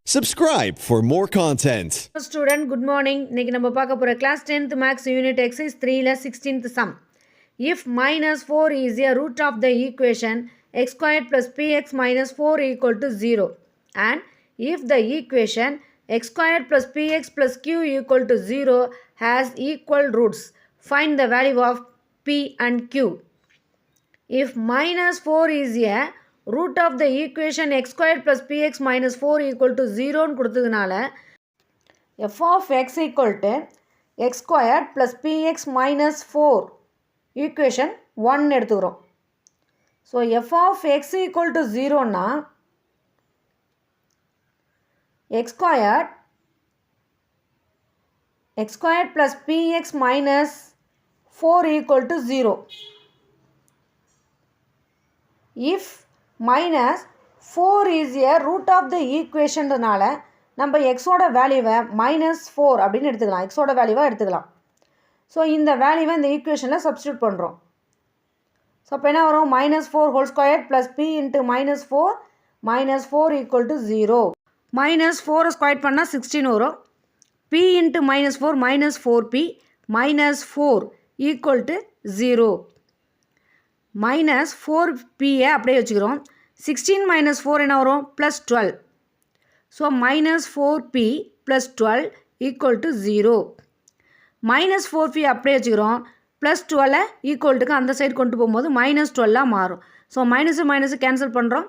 Subscribe for more content. Student, good morning. இன்னைக்கு நம்ம பார்க்க போற class 10th max unit exercise 3ல 16th sum. If minus 4 is a root of the equation x squared plus px minus 4 equal to 0 and if the equation x squared plus px plus q equal to 0 has equal roots, find the value of p and q. If minus 4 is a root of the equation x squared plus px minus 4 equal to 0 கொடுத்ததுனால f of x equal to x squared plus px minus 4 equation 1 எடுத்துக்கிறோம். So f of x equal to 0 னா x squared plus px minus 4 equal to 0. If minus 4 is a root of the equation நம்ம எக்ஸோட வேல்யூவை minus 4 அப்படின்னு எடுத்துக்கலாம். எக்ஸோட வேல்யூவை எடுத்துக்கலாம். ஸோ இந்த வேல்யூவை இந்த ஈக்குவேஷனில் சப்ஸ்டியூட் பண்ணுறோம். ஸோ அப்போ என்ன வரும்? Minus 4 whole square plus p into minus four equal to 0. Minus 4 square பண்ணால் 16 வரும். P into minus 4p minus 4 equal to 0. Minus 4pயை அப்படியே வச்சுக்கிறோம். 16 மைனஸ் 4 என்ன வரும்? Plus 12. So minus 4p plus 12 equal to 0. Minus 4p அப்படியே வச்சுக்கிறோம். ப்ளஸ் 12 ஈக்குவல்ட்டுக்கு அந்த சைடு கொண்டு போகும்போது மைனஸ் 12 மாறும். ஸோ மைனஸு கேன்சல் பண்ணுறோம்.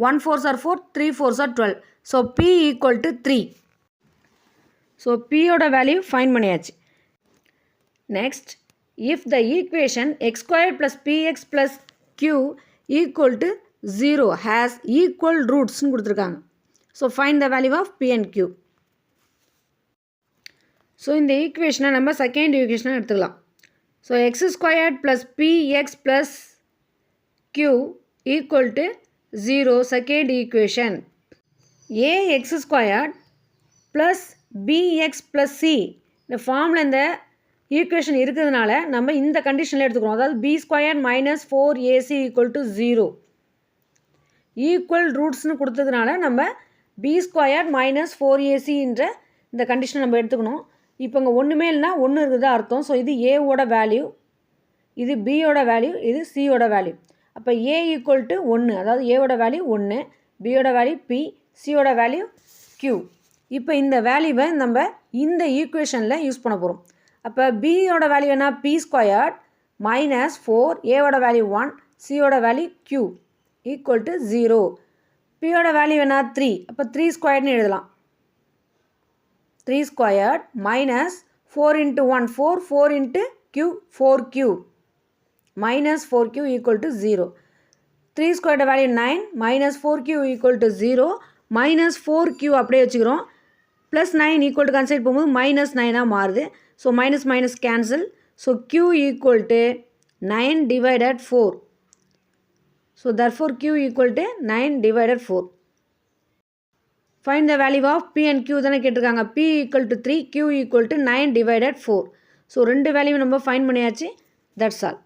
1 4s are 4, 3 4s are 12. So p equal to 3. So பியோட வேல்யூ ஃபைண்ட் பண்ணியாச்சு. Next, if the equation x squared plus px plus q equal to 0 has equal roots னு கொடுத்துருக்காங்க. So find the value of p and q. So இந்த ஈக்குவேஷனை நம்ம second ஈக்குவேஷனை எடுத்துக்கலாம். So x squared plus px plus q equal to 0 second equation. ax squared plus bx plus c இந்த ஃபார்மில் இந்த ஈக்குவேஷன் இருக்கிறதுனால நம்ம இந்த கண்டிஷனில் எடுத்துக்கிறோம். அதாவது p square minus 4ac equal to 0 equal ரூட்ஸ்னு கொடுத்ததுனால நம்ம பி ஸ்கொயர் மைனஸ் 4ac இந்த கண்டிஷனை நம்ம எடுத்துக்கணும். இப்போ இங்கே ஒன்றுமே இல்லைனா ஒன்று இருக்குதா அர்த்தம். ஸோ இது ஏவோட வேல்யூ, இது பியோட வேல்யூ, இது சியோட வேல்யூ. அப்போ ஏ ஈக்குவல் டு 1, அதாவது ஏவோட வேல்யூ 1, பியோட வேல்யூ பி, சியோட வேல்யூ q. இப்போ இந்த வேல்யூவை நம்ம இந்த ஈக்குவேஷனில் யூஸ் பண்ண போகிறோம். அப்போ பியோட வேல்யூ என்ன? பி ஸ்கொயர்ட் மைனஸ் 4, ஏவோட வேல்யூ 1, சியோட வேல்யூ q ஈக்குவல் டு 0. பியோட வேல்யூ என்ன? 3. அப்போ 3 ஸ்கொயர்னு எழுதலாம். 3 squared minus 4 into 1 4, 4 into q 4q minus 4q equal to 0. 3 ஸ்கொயர்ட value 9 minus 4q equal to 0. Minus 4q அப்படியே வச்சுக்கிறோம். ப்ளஸ் 9 ஈக்குவல் டு கன்சைட் போகும்போது மைனஸ் 9ஆக மாறுது. So minus cancel. So q equal to 9 divided 4. So therefore q equal to 9 divided 4. Find the value of p and q தானே கேட்டிருக்காங்க. p equal to 3, q equal to 9 divided 4. So ரெண்டு value நம்ம find பண்ணியாச்சு. That's all.